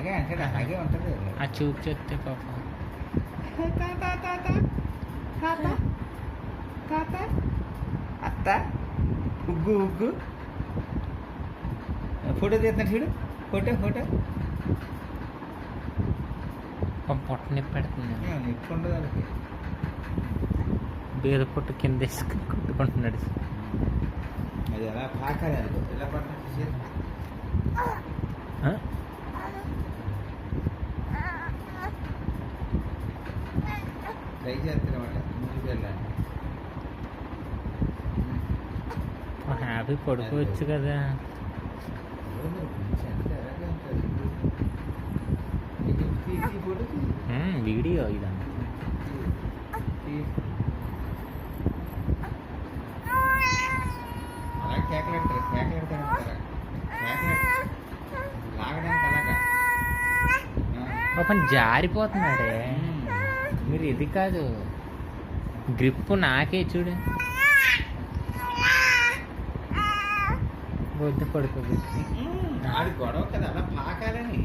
అలాగే అంటే అలాగే ఉంటుంది. ఆ చూపు చెప్తే పాపం అత్త ఉగ్గు ఉగ్గు ఫోటో తీస్తున్నా చూడు. ఫోటో పొట్ట నొప్పి పెడుతుంది. ఎక్కువ ఉండదు వాళ్ళకి. బీద పొట్టు కింద వేసుకుని కొట్టుకుంటున్నాడు. అది ఎలా పాకాలి అనుకో ఎలా పడుతుంది ట్రై చేస్తారన్నమాట ముందుకు వెళ్ళాలి. హ్యాపీ పడుకోవచ్చు కదా. వీడియో ఇదంతా అలా కేకలెడతారు లాగడానికి అలాగా పాపం జారిపోతున్నాడే. మీరు ఇది కాదు గ్రిప్ నాకే చూడు. వద్దు పడుకోదు. ఆడి గొడవ కదా అలా పాకాలని.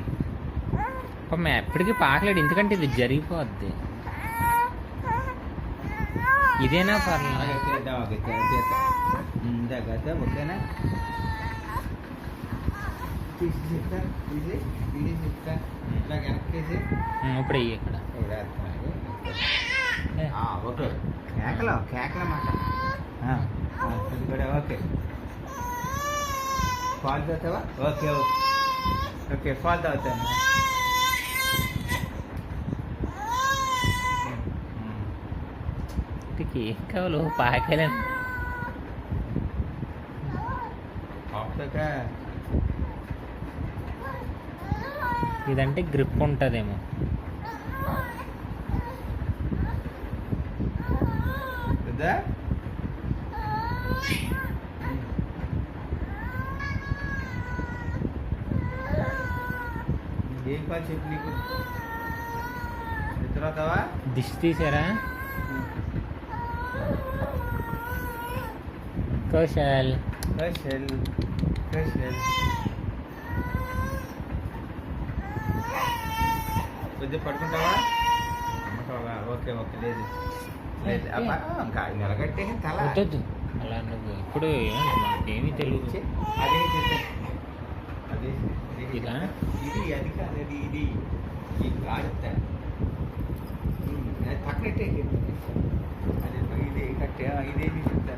పాపం ఎప్పటికీ పాకలేడు ఎందుకంటే ఇది జరిగిపోద్ది. ఇదేనా పర్లేదు. ఓకేనా తీసి చెప్తా ఇట్లా వెనక్కేసి ఇప్పుడు అయ్యి ఇక్కడ ఓకే కేకల మాట అది కూడా ఓకే. పాలు తాగుతావా? ఓకే పాలు తాగుతాను. ఏం కావాలి పాకలేను. ఇదంటే గ్రిప్ ఉంటుందేమో. ఏం పాలు చెప్పు నీకు నిద్రవుతావా? దిష్టి తీసారా? కౌశల్ కొద్దిగా పడుకుంటావా? ఓకే లేదు ఇంకా నిలగట్టే తల వద్దు. అలా నువ్వు ఇప్పుడు మాకేమీ తెలియదు. అదే అదే ఇలా ఇది అది కాదు ఇది ఆడుతా పక్కనట్టే అదే ఇదే కట్టే ఇదేది చెప్తా